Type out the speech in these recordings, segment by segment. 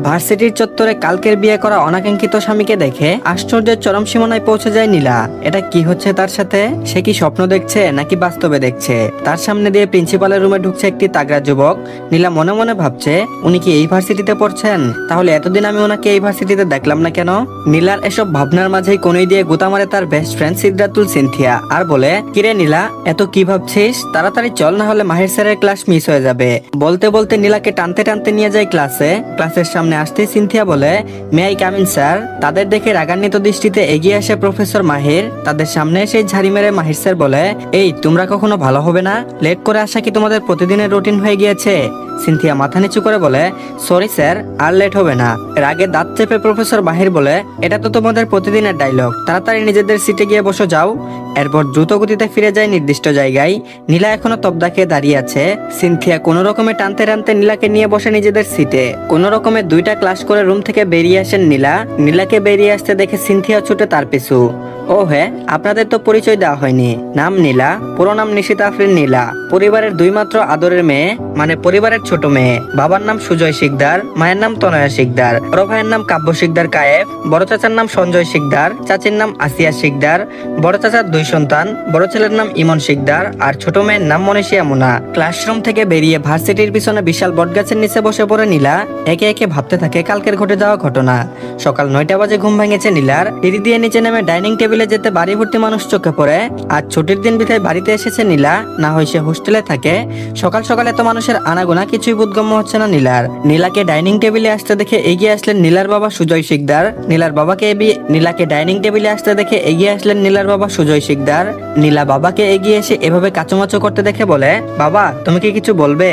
ভার্সিটির চত্বরে কালকের বিয়ে করা অনাকাঙ্ক্ষিত স্বামীকে দেখে আশ্চর্যের চরম সীমানায় পৌঁছে যায় নীলা। এটা কি হচ্ছে তার সাথে? সে কি স্বপ্ন দেখছে নাকি বাস্তবে দেখছে? তার সামনে দিয়ে প্রিন্সিপালের রুমে ঢুকছে একটি তাগড়া যুবক। নীলা মনে মনে ভাবছে, উনি কি এই ভার্সিটিতে পড়ছেন? তাহলে এতদিন আমি ওনাকে এই ভার্সিটিতে দেখলাম না কেন? নীলার এসব ভাবনার মাঝেই কোনই দিয়ে গোতা মারে তার বেস্ট ফ্রেন্ড সিদ্ধাতুল সিনথিয়া, আর বলে, কিরে নীলা, এত কি ভাবছিস? তাড়াতাড়ি চল, না হলে মাহির স্যারের ক্লাস মিস হয়ে যাবে। বলতে বলতে নীলাকে টানতে টানতে নিয়ে যায় ক্লাসের সামনে আসতে সিনথিয়া বলে, may I come in sir. তাদের দেখে রাগান্বিত দৃষ্টিতে এগিয়ে আসে প্রফেসর মাহির। তাদের সামনে এসে ঝাড়ি মেরে মাহির স্যার বলে, এই তোমরা কখনো ভালো হবে না? লেট করে আসা কি তোমাদের প্রতিদিনের রুটিন হয়ে গিয়েছে? সিনথিয়া মাথা নিচু করে বলে, সরি স্যার, আর লেট হবে না। রাগে দাঁত চেপে প্রফেসর মাহির বলে, এটা তো তোমাদের প্রতিদিনের ডায়লগ, তাড়াতাড়ি নিজেদের সিটে গিয়ে বসো যাও। এরপর দ্রুত গতিতে ফিরে যায় নির্দিষ্ট জায়গায়। নীলা এখনো তবদা খেয়ে দাঁড়িয়ে আছে। সিনথিয়া কোনো রকমে টানতে টানতে নীলাকে নিয়ে বসে নিজেদের সিটে। কোনো রকমে 2টা ক্লাস করে রুম থেকে বেরিয়ে আসেন নীলা। নীলাকে বেরিয়ে আসতে দেখে সিনথিয়া ছুটে তার পিছু। ও হ্যাঁ, আপনাদের তো পরিচয় দেওয়া হয়নি। নাম নীলা, পুরো নাম নিশিতা আফরিন নীলা। পরিবারের 2 মাত্র আদরের মেয়ে, মানে পরিবারের ছোট মেয়ে। বাবার নাম সুজয় শিকদার, মায়ের নাম তনয়া শিকদার। বড় ভাইয়ের নাম কাব্য শিকদার কায়েব, বড় চাচার নাম সঞ্জয় শিকদার, চাচির নাম আসিয়া শিকদার। বড় চাচার 2 সন্তান, বড় ছেলের নাম ইমন শিকদার আর ছোট মেয়ের নাম মনীষিয়া মুনা। ক্লাসরুম থেকে বেরিয়ে ভার্সিটির পিছনে বিশাল বটগাছের নিচে বসে পড়ে নীলা। একে একে ভাবতে থাকে কালকের ঘটে যাওয়া ঘটনা। সকাল 9টা বাজে ঘুম ভেঙেছে নীলার। সিঁড়ি দিয়ে নিচে নেমে ডাইনিং টেবিলে যেতে বাড়ি ভর্তি মানুষ চোখে পড়ে। আজ ছুটির দিন বিধায় বাড়িতে এসেছে নীলা, না হয় সে হোস্টেলে থাকে। সকাল সকাল এত মানুষের আনাগোনা কিছুই বোধগম্য হচ্ছে না নীলার। নীলাকে ডাইনিং টেবিলে আসতে দেখে এগিয়ে আসলেন নীলার বাবা সুজয় শিকদার। নীলাকে ডাইনিং টেবিলে আসতে দেখে এগিয়ে আসলেন নীলার বাবা সুজয় শিকদার। নীলা বাবাকে এগিয়ে এসে এভাবে কাচুমাচু করতে দেখে বলে, বাবা তুমি কি কিছু বলবে?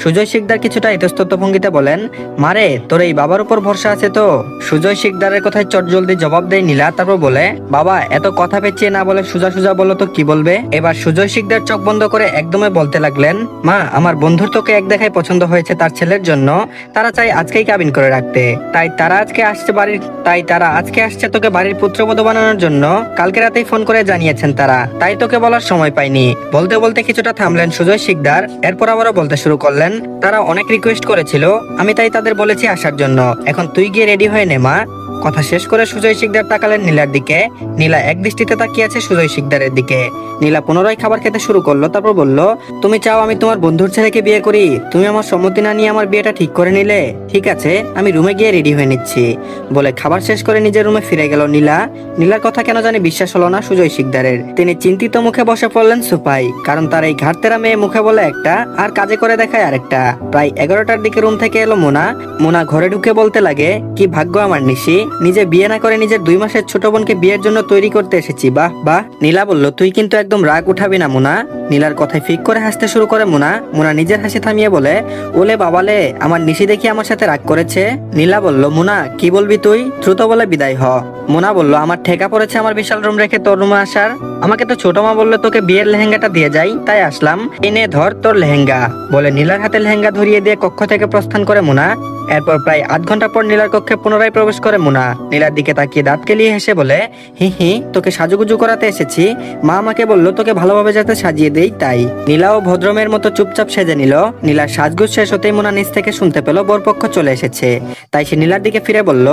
সুজয় শিকদার কিছুটা ইতস্তত ভঙ্গিতে বলেন, মারে তোর এই বাবার উপর ভরসা আছে তো? সুজয় শিকদারের কথায় চটজলদি জবাব দেয় নীলা। তারপর বলে, বাবা এত কথা পেঁচিয়ে না বলে সোজা সোজা বলো তো কি বলবে? এবার সুজয় শিকদার চোখ বন্ধ করে একদমই বলতে লাগলেন, মা আমার বন্ধুর তোকে এক দেখায় পছন্দ হয়েছে তার ছেলের জন্য। তারা চাই আজকেই কাবিন করে রাখতে। তাই তারা আজকে আসছে তোকে বাড়ির পুত্রবধূ বানানোর জন্য। কালকে রাতেই ফোন করে জানিয়েছেন তারা, তাই তোকে বলার সময় পাইনি। বলতে বলতে কিছুটা থামলেন সুজয় শিকদার। এরপর আবারও বলতে শুরু করলেন, তারা অনেক রিকোয়েস্ট করেছিল, আমি তাই তাদের বলেছি আসার জন্য। এখন তুই গিয়ে রেডি হয়ে নে মা। কথা শেষ করে সুজয় শিকদার তাকালেন নীলার দিকে। নীলা এক দৃষ্টিতে তাকিয়ে আছে সুজয় শিকদারের দিকে। নীলা পুনরায় খাবার খেতে শুরু করলো। তারপর বলল, তুমি চাও আমি তোমার বন্ধুর ছেলেকে বিয়ে করি? তুমি আমার সম্মতি না নিয়ে আমার বিয়েটা ঠিক করে নিলে। ঠিক আছে, আমি রুমে গিয়ে রেডি হয়ে নিচ্ছি। বলে খাবার শেষ করে নিজের রুমে ফিরে গেল নীলা। নীলার কথা কেন জানি বিশ্বাস হলো না সুজয় শিকদারের। তিনি চিন্তিত মুখে বসে পড়লেন সোফায়, কারণ তার এই ঘাটতেরা মেয়ে মুখে বলে একটা আর কাজে করে দেখায় আরেকটা। প্রায় 11টার দিকে রুম থেকে এলো মোনা ঘরে ঢুকে বলতে লাগে, কি ভাগ্য আমার নিশি, নিজে বিয়ে না করে নিজের 2 মাসের ছোট বোনকে বিয়ের জন্য তৈরি করতে এসেছি। বাহ বাহ। নীলা বলল, তুই কিন্তু একদম রাগ উঠাবি না মোনা। নীলার কথায় ফিক করে হাসতে শুরু করে মোনা নিজের হাসি থামিয়ে বলে, ওলে বাবালে, আমার নিশি দেখি আমার সাথে রাগ করেছে। নীলা বলল, মোনা কি বলবি তুই? দ্রুত বলে বিদায় হ। মোনা বলল, আমার ঠেকা পড়েছে আমার বিশাল রুম রেখে তোর রুমে আসার। আমাকে তো ছোট মা বললো তোকে বিয়ের লেহেঙ্গাটা দিয়ে যাই, তাই আসলাম। এনে ধর তোর লেহেঙ্গা। বলে নীলার হাতে লেহেঙ্গা ধরিয়ে দিয়ে কক্ষ থেকে প্রস্থান করে মোনা। এরপর প্রায় আধ ঘন্টা পর নীলার কক্ষে পুনরায় প্রবেশ করে মোনা। নীলার দিকে তাকিয়ে দাঁত কেলিয়ে হেসে বলে, হি তোকে সাজুগুজু করাতে এসেছি। মা আমাকে বললো তোকে ভালোভাবে যাতে সাজিয়ে দেই, তাই। নীলাও ভদ্রমের মতো চুপচাপ সেজে নিল। নীলার সাজগুজ শেষ হতেই মোনা নিচ থেকে শুনতে পেল বরপক্ষ চলে এসেছে। তাই সে নীলার দিকে ফিরে বলল,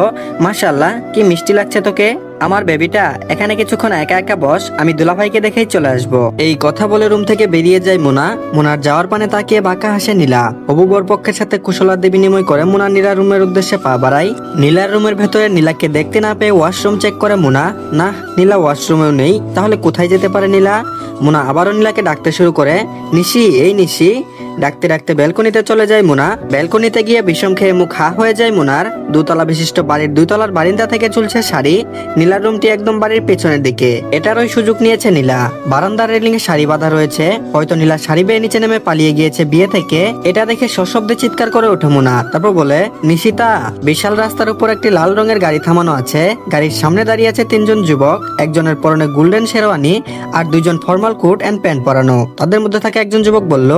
মাশাআল্লাহ কি মিষ্টি লাগছে তোকে আমার বেবিটা। এখানে কিছুক্ষণ একা একা বস, আমি দুলাভাইকে দেখেই চলে আসবো। এই কথা বলে রুম থেকে বেরিয়ে যায় মোনার যাওয়ার পানে তাকিয়ে বাঁকা হাসে নীলা। হবু বরপক্ষের সাথে কুশলাদি বিনিময় করে মোনা নীলার রুমের উদ্দেশ্যে পা বাড়ায়। নীলার রুমের ভেতরে নীলাকে দেখতে না পেয়ে ওয়াশরুম চেক করে মোনা। না, নীলা ওয়াশরুমেও নেই। তাহলে কোথায় যেতে পারে নীলা? মোনা আবারও নীলাকে ডাকতে শুরু করে, নিশি এই নিশি। ডাকতে ডাকতে ব্যালকনিতে চলে যায় মোনা। ব্যালকনিতে গিয়ে বিষম খেয়ে মুখ হা হয়ে যায় মোনার। 2 তলা বিশিষ্ট বাড়ির 2 তলার বারিন্দা থেকে ঝুলছে শাড়ি। নীলার রুমটি একদম বাড়ির পেছনের দিকে। এটারই সুযোগ নিয়েছে নীলা। বারান্দার রেলিং এ শাড়ি বাঁধা রয়েছে। হয়তো নীলা শাড়ি বেয়ে নিচে নেমে পালিয়ে গিয়েছে বিয়ে থেকে। এটা দেখে সশব্দে চিৎকার করে ওঠে মোনা। তারপর বলে, নিশিতা। বিশাল রাস্তার উপর একটি লাল রঙের গাড়ি থামানো আছে। গাড়ির সামনে দাঁড়িয়ে আছে 3 জন যুবক। একজনের পরনে গোল্ডেন শেরওয়ানি আর 2 জন ফর্মাল কোট এন্ড প্যান্ট পরানো। তাদের মধ্যে থাকে একজন যুবক বলল,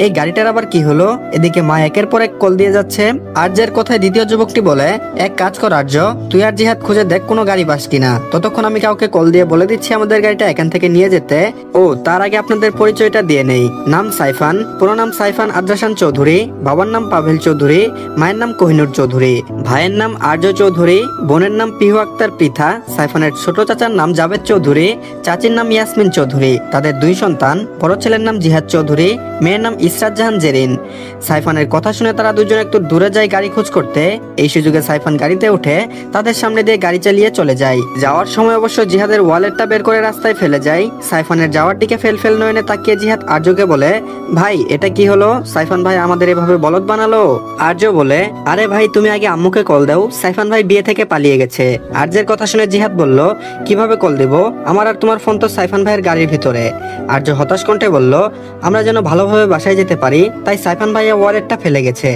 এই গাড়িটার আবার কি হলো? এদিকে মা একের পর এক কল দিয়ে যাচ্ছে। আর্যের কথায় দ্বিতীয় যুবকটি বলে, এক কাজ কর আর্য, তুই আর জিহাদ খুঁজে দেখ কোনো গাড়ি পাস কিনা, ততক্ষণ আমি কাউকে কল দিয়ে বলে দিচ্ছি আমাদের গাড়িটা এখান থেকে নিয়ে যেতে। ও তার আগে আপনাদের পরিচয়টা দিয়ে নেই। নাম সাইফান, পুরো নাম সাইফান আদ্রাসান চৌধুরী, বাবার নাম পাভেল চৌধুরী, মায়ের নাম কোহিনুর চৌধুরী, ভাইয়ের নাম আর্য চৌধুরী, বোনের নাম পিহু আক্তার পৃথা, সাইফানের ছোট চাচার নাম জাভেদ চৌধুরী, চাচির নাম ইয়াসমিন চৌধুরী, তাদের 2 সন্তান, বড় ছেলের নাম জিহাদ চৌধুরী, মেয়ের নাম ইসরাত জাহান জেরিন। সাইফানের কথা শুনে তারা দুজন একটু দূরে যায় গাড়ি খোঁজ করতে। এই সুযোগে সাইফান গাড়িতে উঠে তাদের সামনে দিয়ে গাড়ি চালিয়ে চলে যায়। যাওয়ার সময় অবশ্য জিহাদের ওয়ালেটটা বের করে রাস্তায় ফেলে যায়। সাইফানের যাওয়ার দিকে ফেল নয়নে তাকিয়ে জিহাদ আর্যকে বলে, ভাই এটা কি হলো? সাইফান ভাই আমাদের এভাবে বলদ বানালো। আর্য বলে, আরে ভাই তুমি আগে আম্মুকে কল দাও, সাইফান ভাই বিয়ে থেকে পালিয়ে গেছে। আর্যের কথা শুনে জিহাদ বলল, কিভাবে কল দেব? আমার আর তোমার ফোন তো সাইফান ভাইয়ের গাড়ির ভিতরে। আর্য হতাশ কণ্ঠে বলল, আমরা যেন ভালোভাবে বাসায় যেতে পারি, তাই সাইফান ভাইয়া ওয়ালেটটা ফেলে গেছে।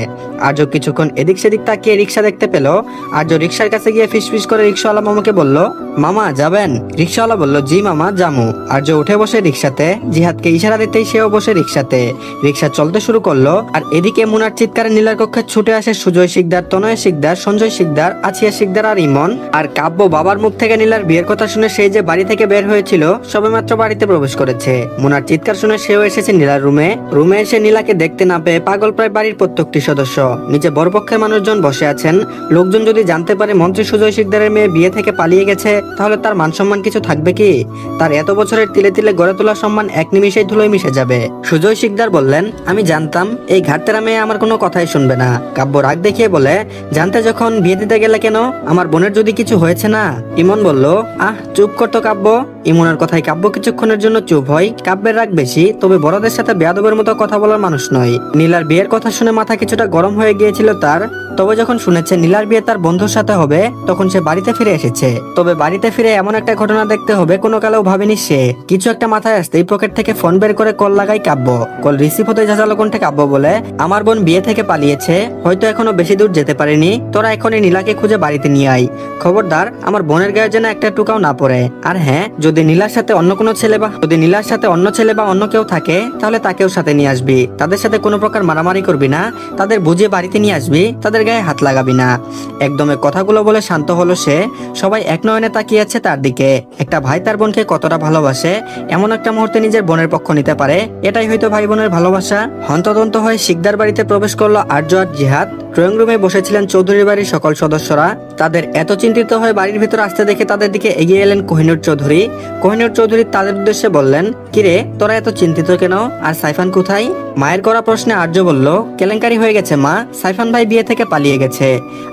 আর্য কিছুক্ষণ এদিক সেদিক তাকিয়ে রিক্সা দেখতে পেল। আর্য রিক্সার কাছে গিয়ে ফিসফিস করে রিক্সাওয়ালা মামাকে বলল, মামা যাবেন? রিক্সাওয়ালা বলল, জি মামা জামু। আর্য উঠে বসে রিক্সাতে, জিহাদকে ইশারা দিতেই সেও বসে রিক্সাতে। রিক্সা চলতে শুরু করলো। আর এদিকে মুনার চিৎকারে নীলার কক্ষে ছুটে আসে সুজয় শিকদার, তনয় শিকদার, সঞ্জয় শিকদার, আছিয়া শিকদার আর ইমন। আর কাব্য বাবার মুখ থেকে নীলার বিয়ের কথা শুনে সেই যে বাড়ি থেকে বের হয়েছিল সবেমাত্র বাড়িতে প্রবেশ করেছে। মুনার চিৎকার শুনে সেও এসেছে নীলার রুমে এসে নীলাকে দেখতে না পেয়ে পাগল প্রায় বাড়ির প্রত্যেকটি সদস্য। নিচে বরপক্ষের মানুষজন বসে আছেন। লোকজন যদি জানতে পারে মন্ত্রী সুজয় শিকদারের মেয়ে বিয়ে থেকে পালিয়ে গেছে, তাহলে তার মান সম্মান কিছু থাকবে কি? তার এত বছরের তিলে তিলে গড়ে তোলা সম্মান এক নিমিষেই ধুলোয় মিশে যাবে। সুজয় শিকদার বললেন, আমি জানতাম এই ঘাটতেরা মেয়ে আমার কোনো কথাই শুনবে না। কাব্য রাগ দেখিয়ে বলে, জানতে যখন বিয়ে দিতে গেলে কেন? আমার বোনের যদি কিছু হয়েছে না? ইমন বলল, চুপ করতো কাব্য। ইমনের কথায় কাব্য কিছুক্ষণের জন্য চুপ হয়। কাব্যের রাগ বেশি, তবে বড়দের সাথে বেয়াদবের মতো কথা বলার মানুষ নয়। নীলার বিয়ের কথা শুনে মাথা কিছুটা গরম হয়ে গিয়েছিল তার। তবে যখন শুনেছে নীলার বিয়ে তার বন্ধুর সাথে হবে, তখন সে বাড়িতে ফিরে এসেছে। তবে বাড়িতে ফিরে এমন একটা ঘটনা দেখতে হবে কোনো কালেও ভাবেনি সে। কিছু একটা মাথায় আসতেই পকেট থেকে ফোন বের করে কল লাগাই কাব্য। কল রিসিভ হতে ঝাঁঝালো কণ্ঠে কাব্য বলে, আমার বোন বিয়ে থেকে পালিয়েছে, হয়তো এখনো বেশি দূর যেতে পারেনি। তোরা এখনই নীলাকে খুঁজে বাড়িতে নিয়ে আয়। খবরদার আমার বোনের গায়ে যেন একটা টুকাও না পড়ে। আর হ্যাঁ, যদি নীলার সাথে অন্য ছেলে বা অন্য কেউ থাকে, তাহলে তাকেও সাথে নিয়ে আসবি। তাদের সাথে কোনো প্রকার মারামারি করবি না, তাদের বুঝিয়ে বাড়িতে নিয়ে আসবি, তাদের গায়ে হাত লাগাবি না। একদমে কথাগুলো বলে শান্ত হলো সে। সবাই এক নয়নে তাকিয়ে আছে তার দিকে। একটা ভাই তার বোনকে কতটা ভালোবাসে, এমন একটা মুহূর্তে নিজের বোনের পক্ষ নিতে পারে, এটাই হয়তো ভাই বোনের ভালোবাসা। হন্তদন্ত হয়ে শিকদার বাড়িতে প্রবেশ করলো আর্য আর জিহাদ। ড্রয়িং রুমে বসেছিলেন চৌধুরী বাড়ির সকল সদস্যরা। তাদের এত চিন্তিত হয়ে বাড়ির ভিতর আসতে দেখে তাদের দিকে এগিয়ে এলেন কোহিনুর চৌধুরী। কোহিনুর চৌধুরী তাদের উদ্দেশ্যে বললেন, কিরে তোরা এত চিন্তিত কেন? আর সাইফান কোথায়? মায়ের করা প্রশ্নে আর্য বলল, কেলেঙ্কারি হয়ে গেছে মা, সাইফান ভাই বিয়ে থেকে পালিয়ে গেছে।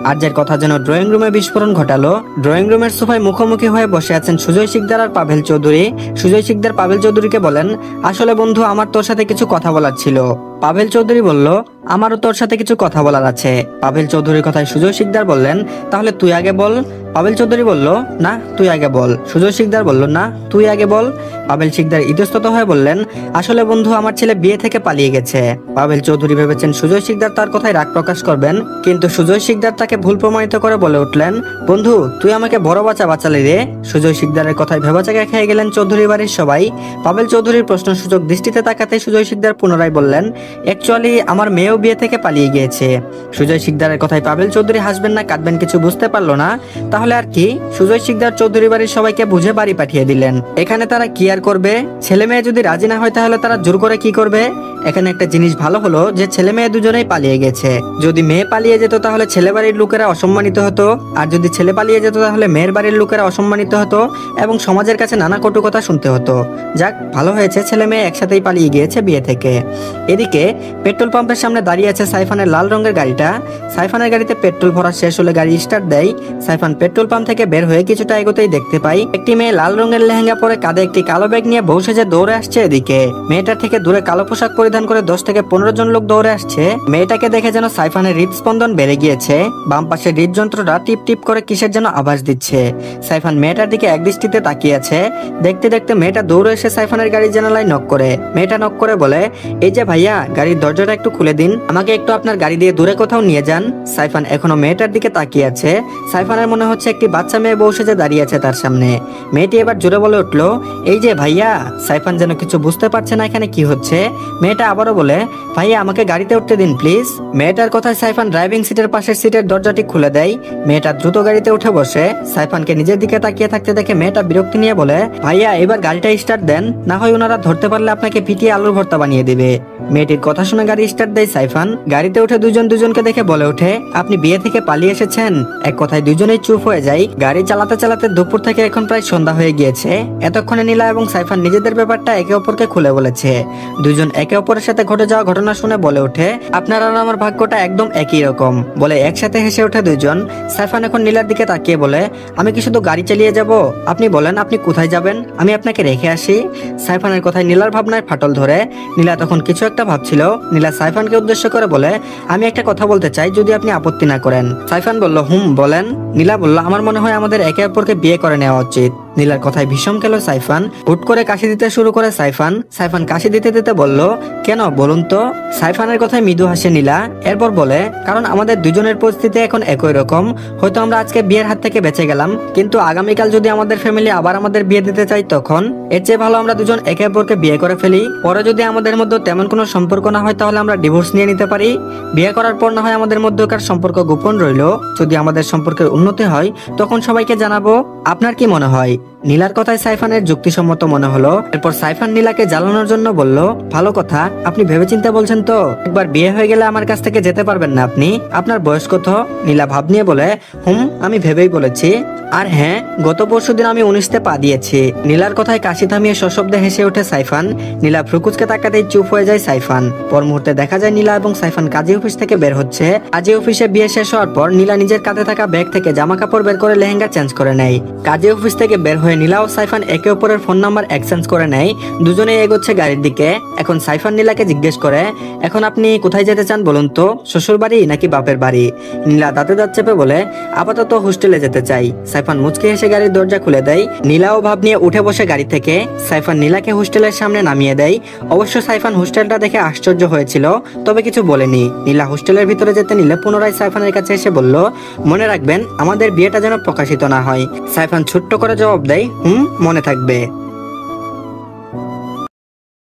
আর্যের কথা যেন ড্রয়িং রুমে বিস্ফোরণ ঘটালো। ড্রয়িং রুমের সোফায় মুখোমুখি হয়ে বসে আছেন সুজয় শিকদার আর পাভেল চৌধুরী। সুজয় শিকদার পাভেল চৌধুরীকে বলেন, আসলে বন্ধু আমার তোর সাথে কিছু কথা বলার ছিল। পাভেল চৌধুরী বলল, আমারও তোর সাথে কিছু কথা বলার আছে। পাভেল চৌধুরীর কথায় সুজয় শিকদার বললেন, তাহলে তুই আগে বল। পাভেল চৌধুরী বলল, না তুই আগে বল। সুজয় শিকদার বলল, না তুই আগে বল। পাভেল শিকদার ইতস্তত হয়ে বললেন, আসলে বন্ধু আমার ছেলে বিয়ে থেকে পালিয়ে গেছে। পাভেল চৌধুরী ভেবেছেন সুজয় শিকদার তার কথায় রাগ প্রকাশ করবেন, কিন্তু সুজয় শিকদার তাকে ভুল প্রমাণিত করে বলে উঠলেন, বন্ধু তুই আমাকে বড় বাঁচালি রে। সুজয় শিকদারের কথায় ভেবাচাকা খেয়ে গেলেন চৌধুরী বাড়ির সবাই। পাভেল চৌধুরীর প্রশ্নসূচক দৃষ্টিতে তাকাতে সুজয় শিকদার পুনরায় বললেন, অ্যাকচুয়ালি আমার মেয়েও বিয়ে থেকে পালিয়ে গিয়েছে। সুজয় শিকদারের কথায় পাভেল চৌধুরী হাসবেন না কাঁদবেন কিছু বুঝতে পারলো না। তাহলে আর কি, সুজয় শিকদার চৌধুরী বাড়ির সবাইকে বুঝে বাড়ি পাঠিয়ে দিলেন। এখানে তারা কি আর করবে? ছেলে মেয়ে যদি রাজি না হয় তাহলে তারা জোর করে কি করবে? এখানে একটা জিনিস ভালো হলো যে ছেলে মেয়ে দুজনেই পালিয়ে গেছে। যদি মেয়ে পালিয়ে যেত তাহলে ছেলে বাড়ির লোকেরা অসম্মানিত হতো, আর যদি ছেলে পালিয়ে যেত তাহলে মেয়ের বাড়ির লোকেরা অসম্মানিত হতো এবং সমাজের কাছে নানা কটু কথা শুনতে হতো। যাক ভালো হয়েছে ছেলে মেয়ে একসাথেই পালিয়ে গিয়েছে বিয়ে থেকে। এদিকে পেট্রোল পাম্পের সামনে দাঁড়িয়ে আছে সাইফানের লাল রঙের গাড়িটা। সাইফানের গাড়িতে পেট্রোল ভরা শেষ হলে গাড়ি স্টার্ট দেয়। সাইফান পেট্রোল পাম্প থেকে বের হয়ে কিছুটা এগোতেই দেখতে পাই একটি মেয়ে লাল রঙের লেহেঙ্গা পরে কাঁধে একটি কালো ব্যাগ নিয়ে বউ সেজে দৌড়ে আসছে এদিকে। মেয়েটার থেকে দূরে কালো পোশাক পরিধান করে 10 থেকে 15 জন লোক দৌড়ে আসছে। মেয়েটাকে দেখে যেন সাইফানের হৃদস্পন্দন বেড়ে গিয়েছে। বাম পাশে হৃদযন্ত্রটা টিপ টিপ করে কিসের যেন আভাস দিচ্ছে। সাইফান মেয়েটার দিকে একদৃষ্টিতে তাকিয়ে আছে। দেখতে দেখতে মেয়েটা দৌড়ে এসে সাইফানের গাড়ির জানালায় নক করে। মেয়েটা নক করে বলে, এই যে ভাইয়া গাড়ির দরজাটা একটু খুলে দিন, আমাকে একটু আপনার গাড়ি দিয়ে দূরে কোথাও নিয়ে যান। সাইফান এখনো মেয়েটার দিকে তাকিয়ে আছে। সাইফানের মনে হচ্ছে হচ্ছে একটি বাচ্চা মেয়ে বউ সেজে দাঁড়িয়ে আছে তার সামনে। মেয়েটি এবার জোরে বলে উঠলো, এই যে ভাইয়া। সাইফান যেন কিছু বুঝতে পারছে না এখানে কি হচ্ছে। মেয়েটা আবারও বলে, ভাইয়া আমাকে গাড়িতে উঠতে দিন প্লিজ। মেয়েটার কথায় সাইফান ড্রাইভিং সিটের পাশের সিটের দরজাটি খুলে দেয়। মেয়েটা দ্রুত গাড়িতে উঠে বসে। সাইফানকে নিজের দিকে তাকিয়ে থাকতে দেখে মেয়েটা বিরক্তি নিয়ে বলে, ভাইয়া এবার গাড়িটা স্টার্ট দেন, না হয় ওনারা ধরতে পারলে আপনাকে পিটিয়ে আলুর ভর্তা বানিয়ে দিবে। মেয়েটির কথা শুনে গাড়ি স্টার্ট দেয় সাইফান। গাড়িতে উঠে দুজন দুজনকে দেখে বলে ওঠে, আপনি বিয়ে থেকে পালিয়ে এসেছেন। এক কথায় দুজনেই চুপ হয়ে যায়। গাড়ি চালাতে চালাতে দুপুর থেকে এখন প্রায় সন্ধ্যা হয়ে গিয়েছে। এতক্ষণে নীলা এবং সাইফান নিজেদের ব্যাপারটা একে অপরকে খুলে বলেছে। দুজন একে অপরের সাথে ঘটে যাওয়া ঘটনা শুনে বলে ওঠে, আপনার আর আমার ভাগ্যটা একদম একই রকম। বলে একসাথে হেসে ওঠে দুজন। সাইফান এখন নীলার দিকে তাকিয়ে বলে, আমি কি শুধু গাড়ি চালিয়ে যাব? আপনি বলেন আপনি কোথায় যাবেন, আমি আপনাকে রেখে আসি। সাইফানের কথায় নীলার ভাবনায় ফাটল ধরে। নীলা তখন কিছু একটা ভাবছিল। নীলা সাইফানকে উদ্দেশ্য করে বলে, আমি একটা কথা বলতে চাই যদি আপনি আপত্তি না করেন। সাইফান বলল, বলেন। নীলা বলল, আমার মনে হয় আমাদের একে অপরকে বিয়ে করে নেওয়া উচিত। নীলার কথায় ভীষণ খেলো সাইফান। হুট করে কাশি দিতে শুরু করে সাইফান। সাইফান কাশি দিতে দিতে বলল, কেন বলুন তো? সাইফানের কথায় মৃদু হাসে নীলা। এরপর বলে, কারণ আমাদের দুজনের পরিস্থিতি এখন একই রকম। হয়তো আমরা আজকে বিয়ের হাত থেকে বেঁচে গেলাম, কিন্তু আগামীকাল যদি আমাদের ফ্যামিলি আবার আমাদের বিয়ে দিতে চাই তখন? এর চেয়ে ভালো আমরা দুজন একে অপরকে বিয়ে করে ফেলি। পরে যদি আমাদের মধ্যে তেমন কোনো সম্পর্ক না হয় তাহলে আমরা ডিভোর্স নিয়ে নিতে পারি। বিয়ে করার পর না হয় আমাদের মধ্যকার সম্পর্ক গোপন রইল। যদি আমাদের সম্পর্কের উন্নতি হয় তখন সবাইকে জানাবো। আপনার কি মনে হয়? নীলার কথায় সাইফানের যুক্তিসম্মত মনে হলো। এরপর সাইফান নীলাকে জ্বালানোর জন্য বলল, ভালো কথা, আপনি ভেবেচিন্তে বলছেন তো? একবার বিয়ে হয়ে গেলে আমার কাছ থেকে যেতে পারবেন না আপনি? আপনার বয়স কত? নীলা ভাব নিয়ে বলে, আমি ভেবেই বলেছি। আর হ্যাঁ, গত পরশুদিন আমি 19তে পা দিয়েছি। নীলার কথায় কাশি থামিয়ে সশব্দে হেসে ওঠে সাইফান। নীলা ফ্রুকুচকে তাকাতেই চুপ হয়ে যায় সাইফান। পর মুহূর্তে দেখা যায় নীলা এবং সাইফান কাজী অফিস থেকে বের হচ্ছে। কাজী অফিসে বিয়ে শেষ হওয়ার পর নীলা নিজের কাঁধে থাকা ব্যাগ থেকে জামা কাপড় বের করে লেহেঙ্গা চেঞ্জ করে নেয়। কাজী অফিস থেকে বের হয়ে নীলা ও সাইফান একে অপরের ফোন নাম্বার এক্সচেঞ্জ করে নেয়। দুজনেই এগোচ্ছে গাড়ির দিকে। এখন সাইফান নীলাকে জিজ্ঞেস করে, এখন আপনি কোথায় যেতে চান বলুন তো? শ্বশুর বাড়ি নাকি বাপের বাড়ি? নীলা দাঁতে দাঁত চেপে বলে, আপাতত হোস্টেলে যেতে চাই। সাইফান মুচকি হেসে গাড়ির দরজা খুলে দেয়। নীলাও ভাব নিয়ে উঠে বসে গাড়ি থেকে। সাইফান নীলাকে হোস্টেলের সামনে নামিয়ে দেয়। অবশ্য সাইফান হোস্টেলটা দেখে আশ্চর্য হয়েছিল, তবে কিছু বলেনি। নীলা হোস্টেলের ভিতরে যেতে নিলে পুনরায় সাইফানের কাছে এসে বলল, মনে রাখবেন আমাদের বিয়েটা যেন প্রকাশিত না হয়। সাইফান ছোট্ট করে জবাব দেয়, মনে থাকবে।